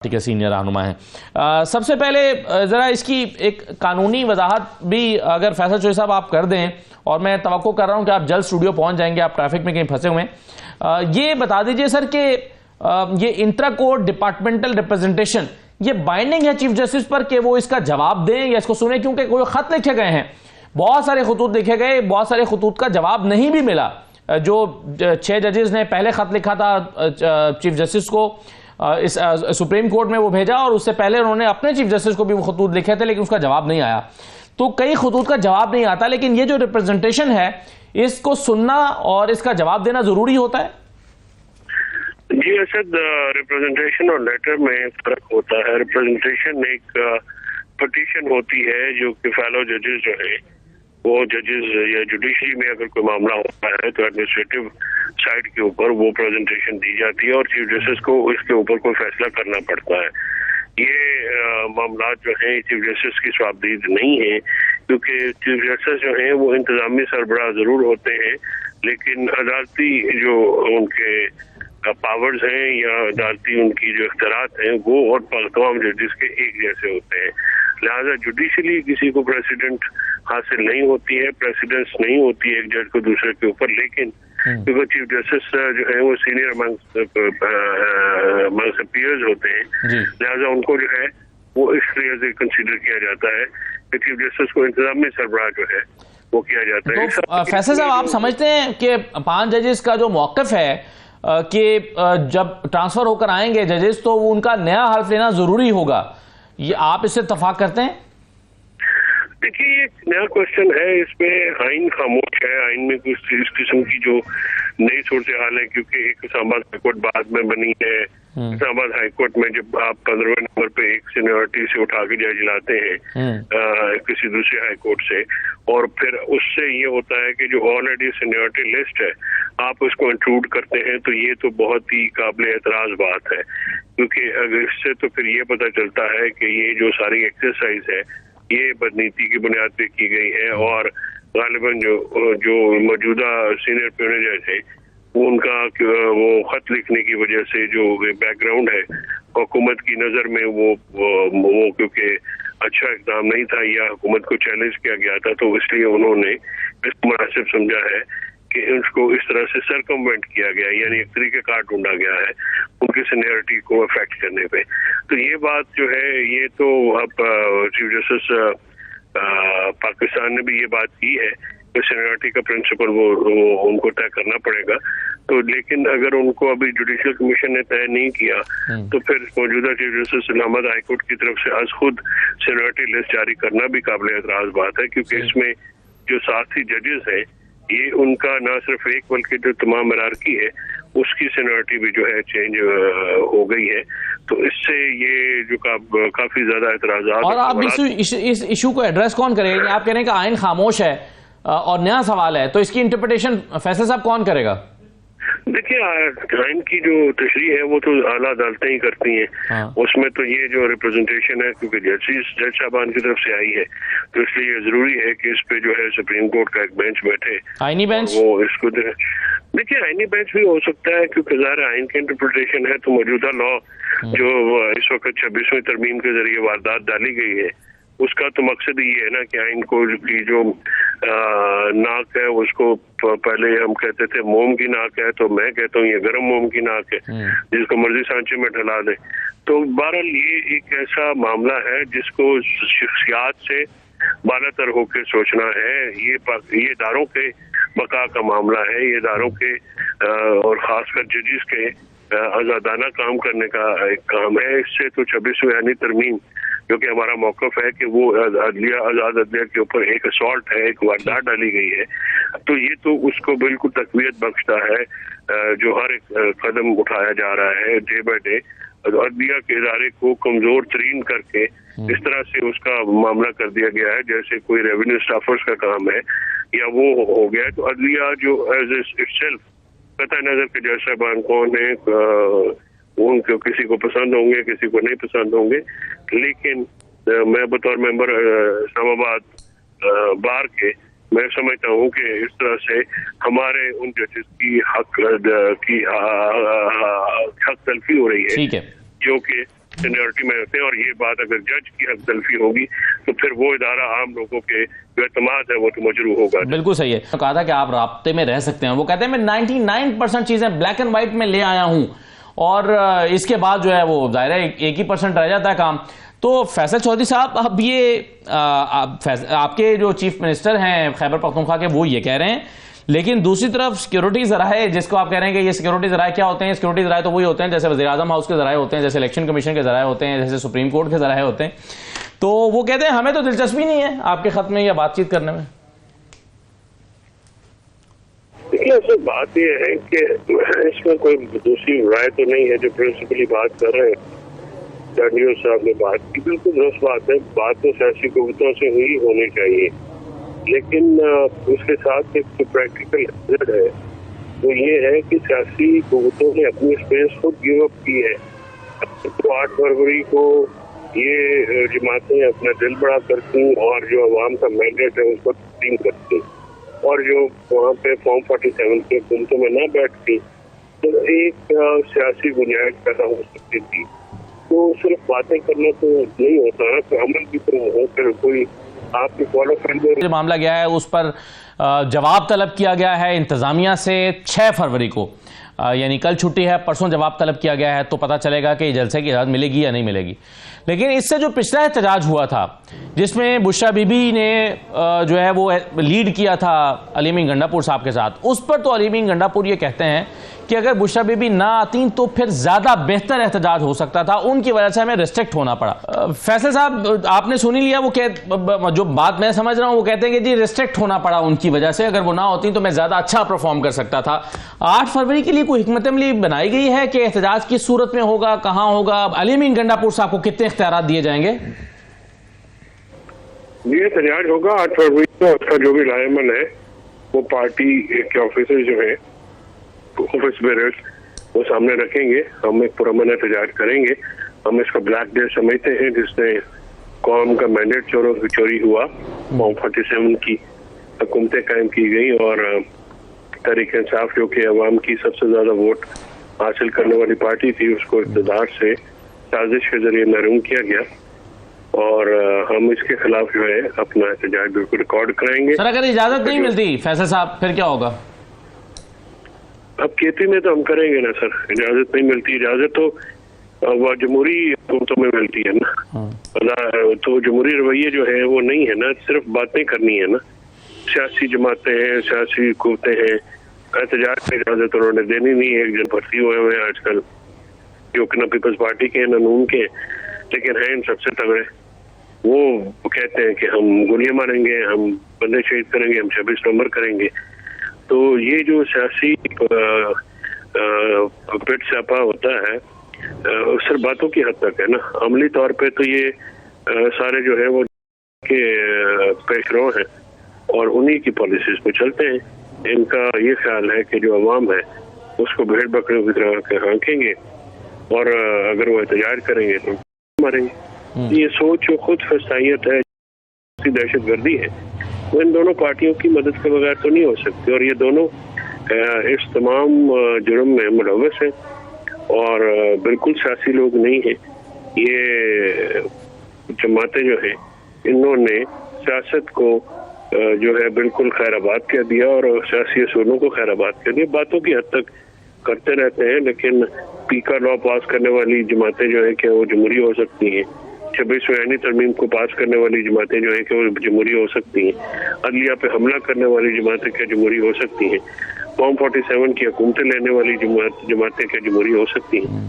ठीक है, सीनियर रहनुमा है। सबसे पहले ज़रा इसकी एक कानूनी वजाहत भी अगर फैसल चोई साहब आप कर दें, और मैं तवक्को कर रहा हूं कि आप जल्द स्टूडियो पहुंच जाएंगे, आप ट्रैफिक में कहीं फंसे हुए हैं। ये बता दीजिए सर कि ये इंट्रा कोर्ट डिपार्टमेंटल रिप्रेजेंटेशन ये बाइंडिंग है चीफ जस्टिस पर कि वो इसका जवाब दें या इसको सुने, क्योंकि कोई खत लिखे गए हैं, बहुत सारे खतूत लिखे गए, बहुत सारे खतूत का जवाब नहीं भी मिला। जो 6 जजेस ने पहले खत लिखा था चीफ जस्टिस को, इस सुप्रीम कोर्ट में वो भेजा, और उससे पहले उन्होंने अपने चीफ जस्टिस को भी वो खतूत लिखे थे, लेकिन उसका जवाब नहीं आया। तो कई खतूत का जवाब नहीं आता, लेकिन ये जो रिप्रेजेंटेशन है इसको सुनना और इसका जवाब देना जरूरी होता है। जी असद, रिप्रेजेंटेशन और लेटर में फर्क होता है। रिप्रेजेंटेशन एक पिटीशन होती है जो कि फेलो जजेस जो है वो जजेस या जुडिशरी में अगर कोई मामला होता है तो एडमिनिस्ट्रेटिव साइड के ऊपर वो प्रेजेंटेशन दी जाती है और चीफ जस्टिस को इसके ऊपर कोई फैसला करना पड़ता है। ये मामला जो है चीफ जस्टिस की स्वाबदीद नहीं है, क्योंकि चीफ जस्टिस जो है वो इंतजामी सरबराह जरूर होते हैं, लेकिन अदालती जो उनके पावर्स हैं या अदालती उनकी जो इख्तियारात हैं वो और तमाम जजेस के एक जैसे होते हैं। लिहाजा जुडिशली किसी को प्रेसिडेंट हासिल नहीं होती है, प्रेसिडेंस नहीं होती है एक जज को दूसरे के ऊपर, लेकिन क्योंकि चीफ जस्टिस जो है वो सीनियर अमंग्स पीयर्स होते हैं, लिहाजा उनको जो है वो इस तरह से कंसीडर किया जाता है कि चीफ जस्टिस को इंतजामी सरबराह जो है वो किया जाता है। तो फैसल साहब, आप समझते हैं कि 5 जजेस का जो मौक़िफ़ है कि जब ट्रांसफर होकर आएंगे जजेस तो उनका नया हल्फ लेना जरूरी होगा, ये आप इससे इत्तेफाक करते हैं? देखिए, एक नया क्वेश्चन है, इसमें आइन खामोश है। आइन में कुछ इस किस्म की जो नई सूरत हाल है, क्योंकि एक इस्लामाबाद हाईकोर्ट बाद में बनी है। इस्लामाबाद हाईकोर्ट में जब आप 15वें नंबर पे एक सीनियरिटी से उठा के जज लाते हैं किसी दूसरे हाईकोर्ट से, और फिर उससे ये होता है कि जो ऑलरेडी सीनियरिटी लिस्ट है आप उसको इंक्लूड करते हैं, तो ये तो बहुत ही काबिल एतराज बात है। क्योंकि अगर इससे तो फिर ये पता चलता है कि ये जो सारी एक्सरसाइज है ये बदनीति की बुनियाद पे की गई है, और गालिबन जो मौजूदा सीनियर प्यूनर जज है उनका वो खत लिखने की वजह से जो बैकग्राउंड है हुकूमत की नज़र में वो क्योंकि अच्छा इकदाम नहीं था या हुकूमत को चैलेंज किया गया था, तो इसलिए उन्होंने इसको मुनासिब समझा है कि उसको इस तरह से सरकमवेंट किया गया, यानी एक तरीके कार ढूंढा गया है उनकी सीनियरिटी को अफेक्ट करने पे। तो ये बात जो है ये तो अब चीफ जस्टिस पाकिस्तान ने भी ये बात की है कि सीनियरिटी का प्रिंसिपल वो उनको तय करना पड़ेगा। तो लेकिन अगर उनको अभी जुडिशल कमीशन ने तय नहीं किया तो फिर मौजूदा चीफ जस्टिस इस्लामाबाद हाईकोर्ट की तरफ से आज खुद सीनियरिटी लिस्ट जारी करना भी काबिल एतराज बात है, क्योंकि इसमें जो 7 ही जजेस हैं ये उनका ना सिर्फ एक बल्कि जो तमाम हिरार्की है उसकी सीनियरिटी भी जो है चेंज हो गई है। तो इससे ये जो काफी ज्यादा एतराज़ात। और आप इस इशू को एड्रेस कौन करेगा? आप कह रहे हैं कि आइन खामोश है और नया सवाल है, तो इसकी इंटरप्रिटेशन फैसल साहब कौन करेगा? देखिए, आइन की जो तशरीह है वो तो आला अदालतें ही करती हैं। उसमें तो ये जो रिप्रेजेंटेशन है क्योंकि जज साहबान की तरफ से आई है, तो इसलिए ये जरूरी है कि इस पे जो है सुप्रीम कोर्ट का एक बेंच बैठे, आईनी बेंच। वो इसको देखिए आईनी बेंच भी हो सकता है, क्योंकि ज़ाहिर आइन की इंटरप्रिटेशन है तो मौजूदा लॉ जो इस वक्त 26वीं तरमीम के जरिए वारदात डाली गई है उसका तो मकसद ये है ना कि आइन को की जो नाक है उसको पहले हम कहते थे मोम की नाक है, तो मैं कहता हूँ ये गर्म मोम की नाक है जिसको मर्जी सांचे में ढला दे। तो बहरहाल ये एक ऐसा मामला है जिसको शख्सियात से बालातर होकर सोचना है। ये इदारों के बका का मामला है, ये इदारों के और खासकर जजेस के आज़ादाना काम करने का एक काम है। इससे तो 26वीं आईनी तरमीम जो कि हमारा मौक़िफ़ है कि वो अदलिया आज़ाद अदलिया के ऊपर एक असॉल्ट है, एक वारदात डाली गई है, तो ये तो उसको बिल्कुल तक़वियत बख्शता है। जो हर एक कदम उठाया जा रहा है डे बाय डे अदलिया के इदारे को कमज़ोर तरीन करके इस तरह से उसका मामला कर दिया गया है जैसे कोई रेवेन्यू स्टाफर्स का काम है या वो हो गया है। तो अदलिया जो एज इटसेल्फ कतई नज़र के जज साहबान कौन है, उनको किसी को पसंद होंगे किसी को नहीं पसंद होंगे, लेकिन मैं बतौर मेंबर इस्लामाबाद बार के मैं समझता हूँ कि इस तरह से हमारे उन जजेस की हक तलफी हो रही है, जो कि सीनियरिटी में होते हैं, और ये बात अगर जज की हक तलफी होगी तो फिर वो इदारा आम लोगों के जो एतमाद है वो तो मजरू होगा। बिल्कुल सही है। कहा था कि आप राब्ते में रह सकते हैं, वो कहते हैं मैं 99% चीजें ब्लैक एंड व्हाइट में ले आया हूं, और इसके बाद जो है वो जाहिर है 1% रह जाता है काम। तो फैसल चौधरी साहब, अब ये आपके जो चीफ मिनिस्टर हैं खैबर पख्तूनख्वा के, वो ये कह रहे हैं, लेकिन दूसरी तरफ सिक्योरिटी जराए जिसको आप कह रहे हैं कि ये सिक्योरिटी जराए क्या होते हैं, सिक्योरिटी जराए तो वही होते हैं जैसे वज़ीर-ए-आज़म हाउस के जराए होते हैं, जैसे इलेक्शन कमीशन के जराए होते हैं, जैसे सुप्रीम कोर्ट के जराए होते हैं। तो वो कहते हैं हमें तो दिलचस्पी नहीं है आपके खत में या बातचीत करने में। देखिए, असल बात यह है कि इसमें कोई दूसरी राय तो नहीं है। जो प्रिंसिपली बात कर रहे हैं न्यूज साहब ने बात की, बिल्कुल दुरुस्त बात है। बात तो सियासी कुव्वतों से हुई होनी चाहिए, लेकिन उसके साथ एक जो प्रैक्टिकल हक़ीक़त है वो ये है कि सियासी कुव्वतों ने अपनी स्पेस खुद गिव अप की है। तो 8 फरवरी को ये जमातें अपना दिल बड़ा करती और जो अवाम का मैंडेट है उसको तस्लीम करती, और जो वहाँ पे फॉर्म 47 के हुकूमतों में न बैठती तो एक सियासी बुनियाद पैदा हो सकती थी। तो सिर्फ बातें करना तो नहीं होता है, तो अमल भी तो हो। फिर कोई आपके क्वालिफाइड मामला गया है उस पर जवाब तलब किया गया है इंतजामिया से 6 फरवरी को, यानी कल छुट्टी है, परसों जवाब तलब किया गया है, तो पता चलेगा कि जलसे की इजाज़त मिलेगी या नहीं मिलेगी। लेकिन इससे जो पिछला एहतजाज हुआ था जिसमें बुशरा बीबी ने जो है वो लीड किया था अली अमीन गंडापुर साहब के साथ, उस पर तो अली अमीन गंडापुर ये कहते हैं कि अगर बुशरा बीबी ना आती तो फिर ज्यादा बेहतर एहतजाज हो सकता था, उनकी वजह से हमें रिस्ट्रिक्ट होना पड़ा। फैसल साहब, आपने सुनी लिया, वो जो बात मैं समझ रहा हूं वो कहते हैं कि जी रिस्ट्रिक्ट होना पड़ा उनकी वजह से, अगर वो ना होती तो मैं ज्यादा अच्छा परफॉर्म कर सकता था। 8 फरवरी के लिए कोई हिकमत अमली बनाई गई है कि एहतजाज किस सूरत में होगा, कहां होगा, अली अमीन गंडापुर साहब को कितने इख्तियारात दिए जाएंगे? ये एहतजाज होगा 8 फरवरी को। उसका जो भी लायमन है वो पार्टी के ऑफिसर जो है ऑफिस बेरर्स वो सामने रखेंगे। हम एक पुरअमन एहतजाज करेंगे। हम इसको ब्लैक डे समझते हैं जिसने कौम का मैंडेट चोरी हुआ, फॉर्म 47 की हुकूमतें कायम की गई और तहरीक इंसाफ जो कि अवाम की सबसे ज्यादा वोट हासिल करने वाली पार्टी थी उसको इक़्तिदार से साजिश के जरिए महरूम किया गया, और हम इसके खिलाफ जो है अपना एहतजाज बिल्कुल रिकॉर्ड कराएंगे। सर, अगर इजाजत नहीं मिलती फैसल साहब फिर क्या होगा? अब केपी में तो हम करेंगे ना सर, इजाजत नहीं मिलती। इजाजत तो वह जमहूरी हुकूमतों में मिलती है ना, तो जमहूरी रवैये जो है वो नहीं है ना, सिर्फ बातें करनी है ना। सियासी जमातें हैं, सियासी हुकूमतें हैं, एहतजाज की इजाजत उन्होंने देनी नहीं है। एक जन भर्ती हुए हैं आजकल जो कि ना पीपल्स पार्टी के ना नून के, लेकिन हैं इन सबसे तगड़े। वो कहते हैं कि हम गोलियां मारेंगे, हम बंदे शहीद करेंगे, हम 26 नवंबर करेंगे। तो ये जो सियासी पेट स्यापा होता है सिर्फ बातों की हद तक है ना, अमली तौर पे तो ये सारे जो है वो के पेशरो हैं और उन्हीं की पॉलिसीज पे चलते हैं। इनका ये ख्याल है कि जो अवाम है उसको भेड़ बकरियों की तरह के हाँकेंगे और अगर वो एहतजाज करेंगे तो मारेंगे। ये सोच जो खुद फसाइयत है, दहशत गर्दी है, वो इन दोनों पार्टियों की मदद के बगैर तो नहीं हो सकती, और ये दोनों इस तमाम जुर्म में मुलव्वस है और बिल्कुल सियासी लोग नहीं है। ये जमातें जो है इन्होंने सियासत को जो है बिल्कुल खैराबाद कह दिया और सियासी असूलों को खैराबाद कह दिया। बातों की हद तक करते रहते हैं, लेकिन पीका लॉ पास करने वाली जमातें जो है क्या वो जमहूरी हो सकती हैं? 26वीं आईनी तरमीम को पास करने वाली जमातें जो है कि वो जमहूरी हो सकती हैं? अदलिया पे हमला करने वाली जमातें क्या जमहूरी हो सकती हैं? फॉर्म 47 की हुकूमतें लेने वाली जमातें क्या जमहूरी हो सकती हैं?